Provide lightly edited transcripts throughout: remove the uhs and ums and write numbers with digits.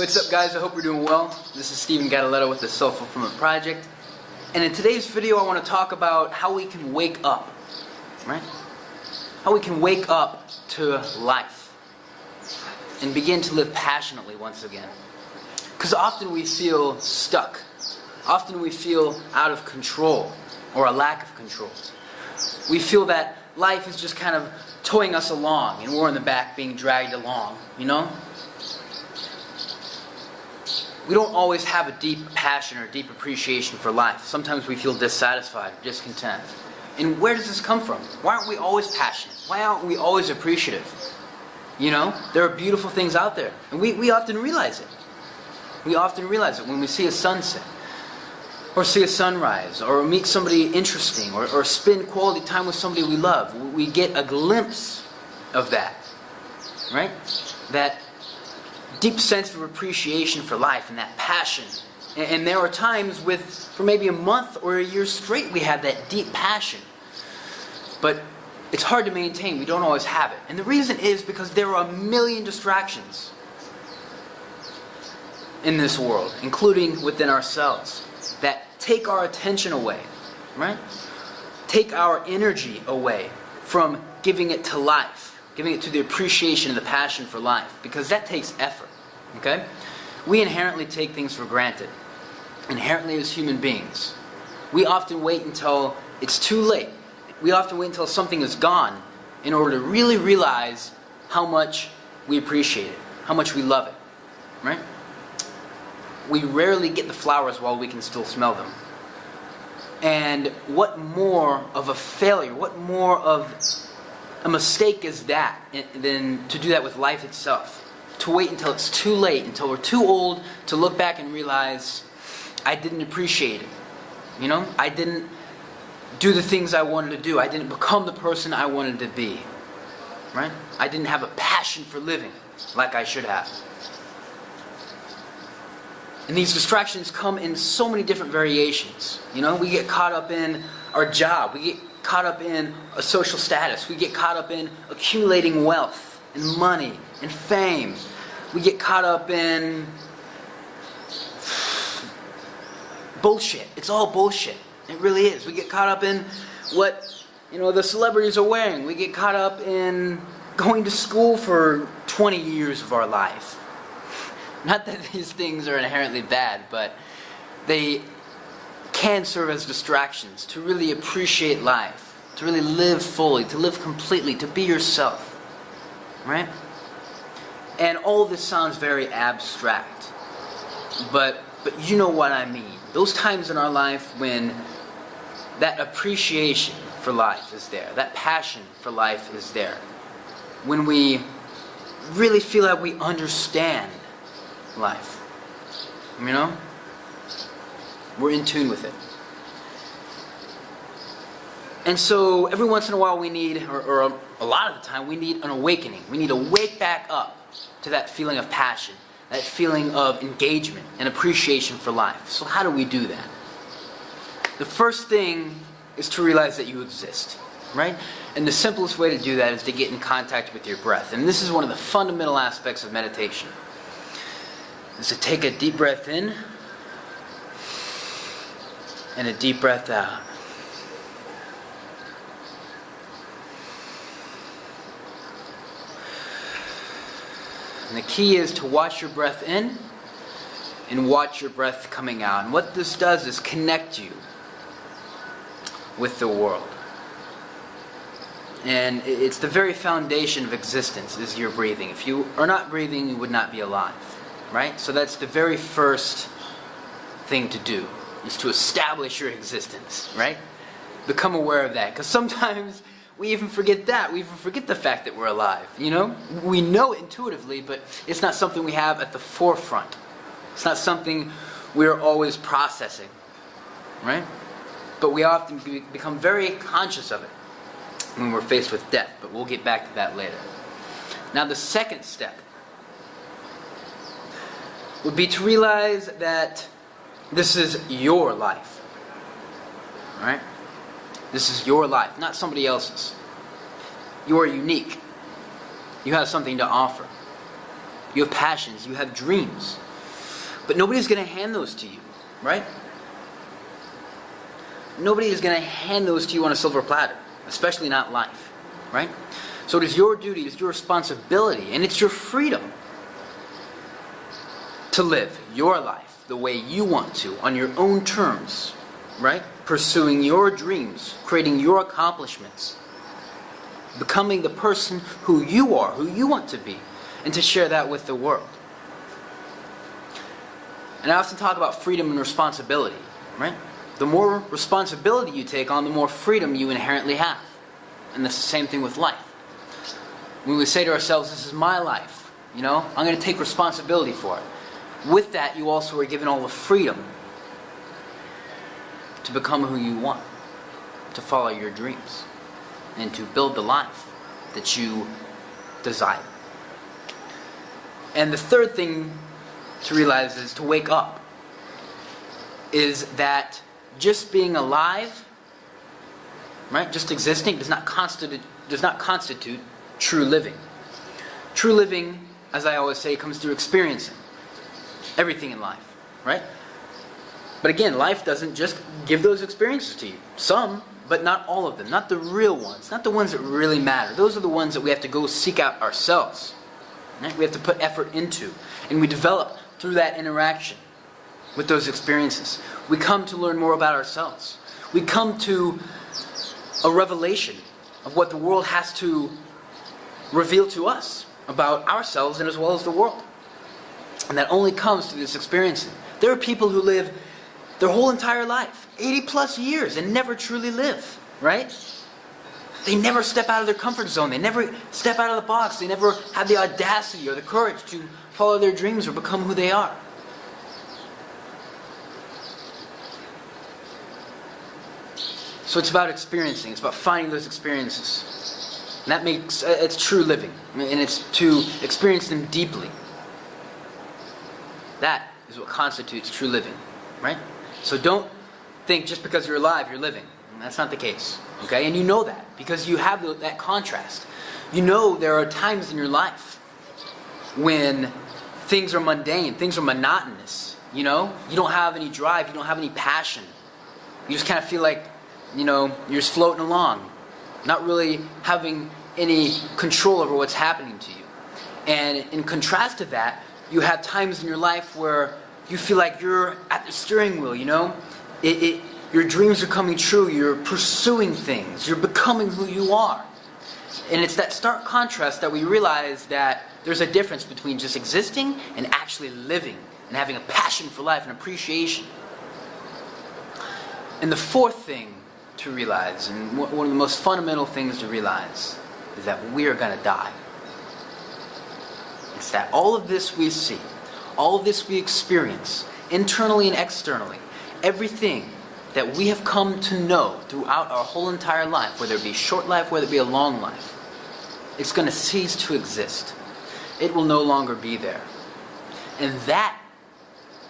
What's up, guys? I hope you're doing well. This is Stephen Gattaletta with the Self-Fulfillment Project. And in today's video, I want to talk about how we can wake up, right? How we can wake up to life and begin to live passionately once again. Because often we feel stuck. Often we feel out of control or a lack of control. We feel that life is just kind of towing us along and we're in the back being dragged along, you know? We don't always have a deep passion or deep appreciation for life. Sometimes we feel dissatisfied, discontent. And where does this come from? Why aren't we always passionate? Why aren't we always appreciative? You know, there are beautiful things out there. And we often realize it. We often realize it when we see a sunset, or see a sunrise, or meet somebody interesting, or spend quality time with somebody we love. We get a glimpse of that, right? That deep sense of appreciation for life and that passion. And there are times for maybe a month or a year straight, we have that deep passion. But it's hard to maintain. We don't always have it. And the reason is because there are a million distractions in this world, including within ourselves, that take our attention away, right? Take our energy away from giving it to life, giving it to the appreciation and the passion for life, because that takes effort, okay? We inherently take things for granted, inherently as human beings. We often wait until it's too late. We often wait until something is gone in order to really realize how much we appreciate it, how much we love it, right? We rarely get the flowers while we can still smell them. And what more of a failure, what more of a mistake is that than to do that with life itself? To wait until it's too late, until we're too old to look back and realize I didn't appreciate it. You know, I didn't do the things I wanted to do. I didn't become the person I wanted to be. Right? I didn't have a passion for living like I should have. And these distractions come in so many different variations. You know, we get caught up in our job. We get caught up in a social status. We get caught up in accumulating wealth and money and fame. We get caught up in bullshit. It's all bullshit. It really is. We get caught up in what, you know, the celebrities are wearing. We get caught up in going to school for 20 years of our life. Not that these things are inherently bad, but they can serve as distractions to really appreciate life, to really live fully, to live completely, to be yourself, right? And all this sounds very abstract, but you know what I mean. Those times in our life when that appreciation for life is there, that passion for life is there, when we really feel like we understand life, you know, we're in tune with it. And so every once in a while we need, or a lot of the time, we need an awakening. We need to wake back up to that feeling of passion, that feeling of engagement and appreciation for life. So how do we do that? The first thing is to realize that you exist, right? And the simplest way to do that is to get in contact with your breath. And this is one of the fundamental aspects of meditation. Is to take a deep breath in and a deep breath out. And the key is to watch your breath in and watch your breath coming out. And what this does is connect you with the world. And it's the very foundation of existence is your breathing. If you are not breathing, you would not be alive. Right? So that's the very first thing to do, is to establish your existence, right? Become aware of that. Because sometimes we even forget that. We even forget the fact that we're alive, you know? We know it intuitively, but it's not something we have at the forefront. It's not something we're always processing, right? But we often become very conscious of it when we're faced with death. But we'll get back to that later. Now the second step would be to realize that this is your life, right? This is your life, not somebody else's. You are unique. You have something to offer. You have passions. You have dreams. But nobody's going to hand those to you, right? Nobody is going to hand those to you on a silver platter, especially not life, right? So it is your duty, it is your responsibility, and it's your freedom to live your life the way you want to, on your own terms, right? Pursuing your dreams, creating your accomplishments, becoming the person who you are, who you want to be, and to share that with the world. And I often talk about freedom and responsibility, right? The more responsibility you take on, the more freedom you inherently have. And that's the same thing with life. When we say to ourselves, this is my life, I'm going to take responsibility for it. With that, you also are given all the freedom to become who you want, to follow your dreams, and to build the life that you desire. And the third thing to realize is to wake up, is that just being alive, right, just existing, does not constitute true living. True living, as I always say, comes through experiencing everything in life, right? But again, life doesn't just give those experiences to you. Some, but not all of them. Not the real ones. Not the ones that really matter. Those are the ones that we have to go seek out ourselves. Right? We have to put effort into. And we develop through that interaction with those experiences. We come to learn more about ourselves. We come to a revelation of what the world has to reveal to us about ourselves and as well as the world. And that only comes through this experiencing. There are people who live their whole entire life, 80 plus years, and never truly live, right? They never step out of their comfort zone. They never step out of the box. They never have the audacity or the courage to follow their dreams or become who they are. So it's about experiencing. It's about finding those experiences. And that makes it's true living. And it's to experience them deeply. That is what constitutes true living, right? So don't think just because you're alive, you're living. That's not the case, okay? And you know that because you have that contrast. You know there are times in your life when things are mundane, things are monotonous, you don't have any drive, you don't have any passion. You just kind of feel like, you're just floating along, not really having any control over what's happening to you. And in contrast to that, you have times in your life where you feel like you're at the steering wheel, your dreams are coming true, you're pursuing things, you're becoming who you are. And it's that stark contrast that we realize that there's a difference between just existing and actually living and having a passion for life and appreciation. And the fourth thing to realize, and one of the most fundamental things to realize, is that we are going to die. It's that all of this we see, all of this we experience, internally and externally, everything that we have come to know throughout our whole entire life, whether it be short life, whether it be a long life, it's going to cease to exist. It will no longer be there. And that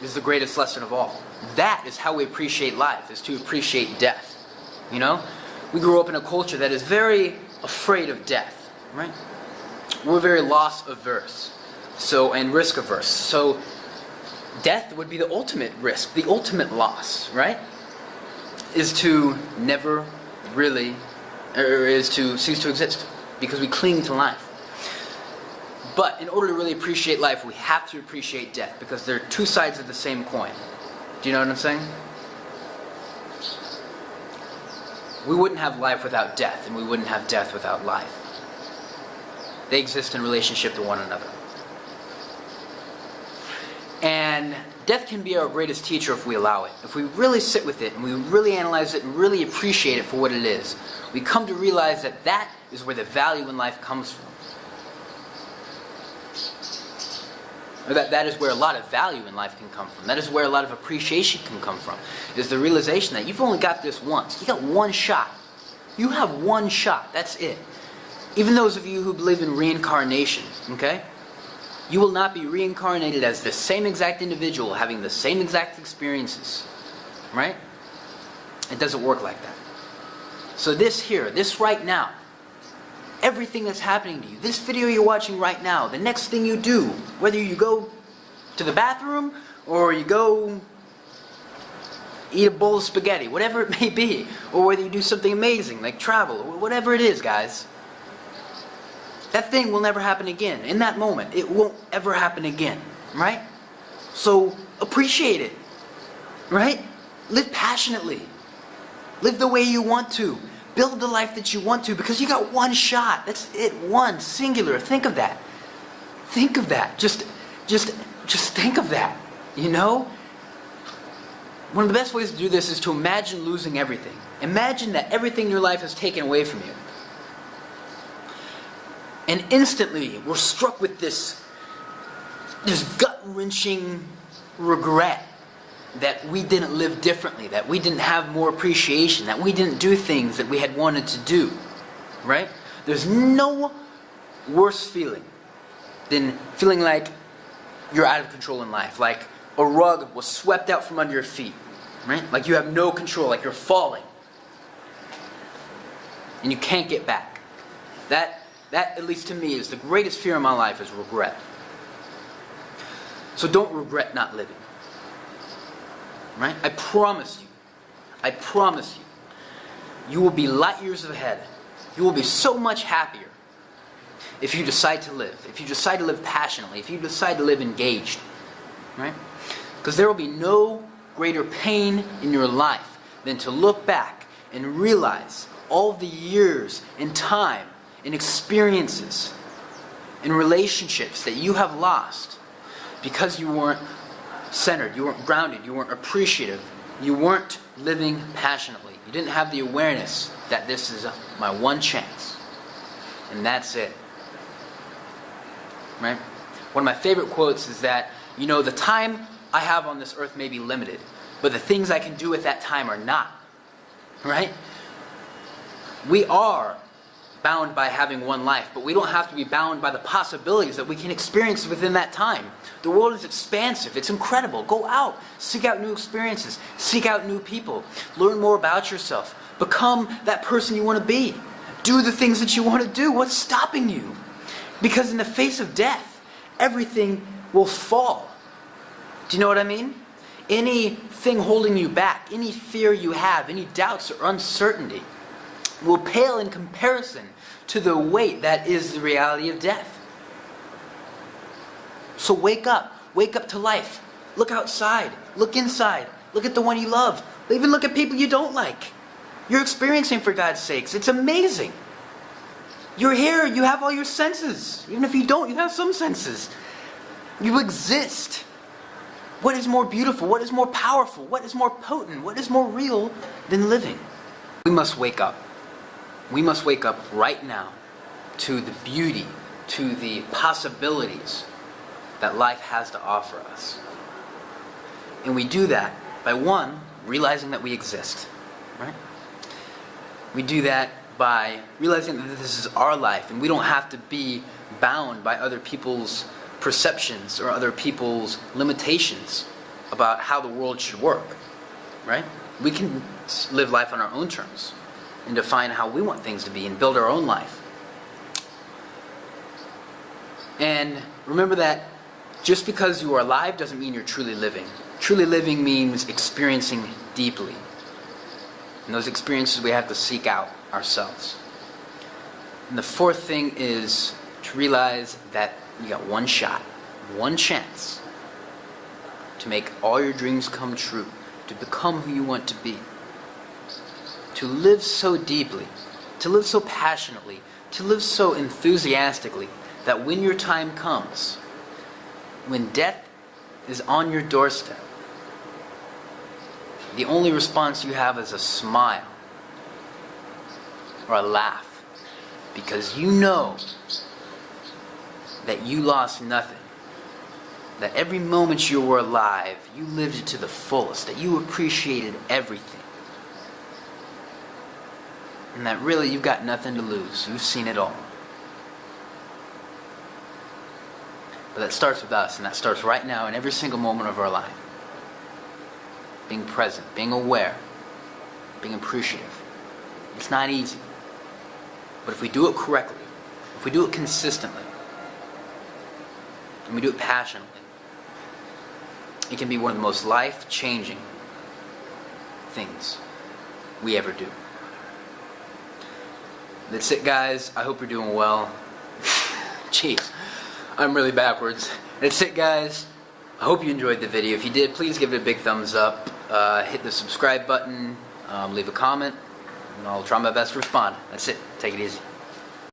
is the greatest lesson of all. That is how we appreciate life, is to appreciate death. We grew up in a culture that is very afraid of death, right? We're very loss averse, and risk averse. So death would be the ultimate risk, the ultimate loss, right? Is to never really, or is to cease to exist, because we cling to life. But in order to really appreciate life, we have to appreciate death, because they're two sides of the same coin. Do you know what I'm saying? We wouldn't have life without death, and we wouldn't have death without life. They exist in relationship to one another. And death can be our greatest teacher if we allow it. If we really sit with it, and we really analyze it, and really appreciate it for what it is, we come to realize that that is where the value in life comes from. Or that is where a lot of value in life can come from. That is where a lot of appreciation can come from. Is the realization that you've only got this once. You got one shot. You have one shot. That's it. Even those of you who believe in reincarnation, okay? You will not be reincarnated as the same exact individual having the same exact experiences. Right? It doesn't work like that. So this right now, everything that's happening to you, this video you're watching right now, the next thing you do, whether you go to the bathroom, or you go eat a bowl of spaghetti, whatever it may be, or whether you do something amazing like travel, or whatever it is, guys. That thing will never happen again. In that moment, it won't ever happen again, right? So appreciate it, right? Live passionately. Live the way you want to. Build the life that you want to, because you got one shot. That's it, one, singular. Think of that. Think of that. Just think of that, you know? One of the best ways to do this is to imagine losing everything. Imagine that everything in your life is taken away from you. And instantly, we're struck with this gut-wrenching regret that we didn't live differently, that we didn't have more appreciation, that we didn't do things that we had wanted to do, right? There's no worse feeling than feeling like you're out of control in life, like a rug was swept out from under your feet, right? Like you have no control, like you're falling, and you can't get back. That, at least to me, is the greatest fear in my life, is regret. So don't regret not living. Right? I promise you, you will be light years ahead. You will be so much happier if you decide to live. If you decide to live passionately. If you decide to live engaged. Right? Because there will be no greater pain in your life than to look back and realize all the years and time and experiences and relationships that you have lost because you weren't centered, you weren't grounded, you weren't appreciative, you weren't living passionately. You didn't have the awareness that this is my one chance, and that's it. Right? One of my favorite quotes is that, you know, the time I have on this earth may be limited, but the things I can do with that time are not. Right? We are bound by having one life, but we don't have to be bound by the possibilities that we can experience within that time. The world is expansive. It's incredible. Go out. Seek out new experiences. Seek out new people. Learn more about yourself. Become that person you want to be. Do the things that you want to do. What's stopping you? Because in the face of death, everything will fall. Do you know what I mean? Anything holding you back, any fear you have, any doubts or uncertainty will pale in comparison to the weight that is the reality of death. So wake up to life. Look outside, look inside, look at the one you love, even look at people you don't like. You're experiencing, for God's sakes. It's amazing. You're here, you have all your senses. Even if you don't, you have some senses. You exist. What is more beautiful? What is more powerful? What is more potent? What is more real than living? We must wake up. We must wake up right now to the beauty, to the possibilities that life has to offer us. And we do that by, one, realizing that we exist, right? We do that by realizing that this is our life and we don't have to be bound by other people's perceptions or other people's limitations about how the world should work, right? We can live life on our own terms and define how we want things to be and build our own life. And remember that just because you are alive doesn't mean you're truly living. Truly living means experiencing deeply. And those experiences we have to seek out ourselves. And the fourth thing is to realize that you got one shot, one chance to make all your dreams come true, to become who you want to be. To live so deeply, to live so passionately, to live so enthusiastically that when your time comes, when death is on your doorstep, the only response you have is a smile or a laugh, because you know that you lost nothing, that every moment you were alive, you lived it to the fullest, that you appreciated everything. And that really you've got nothing to lose. You've seen it all. But that starts with us, and that starts right now in every single moment of our life. Being present, being aware, being appreciative. It's not easy. But if we do it correctly, if we do it consistently, and we do it passionately, It can be one of the most life-changing things we ever do. That's it, guys. I hope you're doing well. Jeez, I'm really backwards. That's it, guys. I hope you enjoyed the video. If you did, please give it a big thumbs up. Hit the subscribe button. Leave a comment. And I'll try my best to respond. That's it. Take it easy.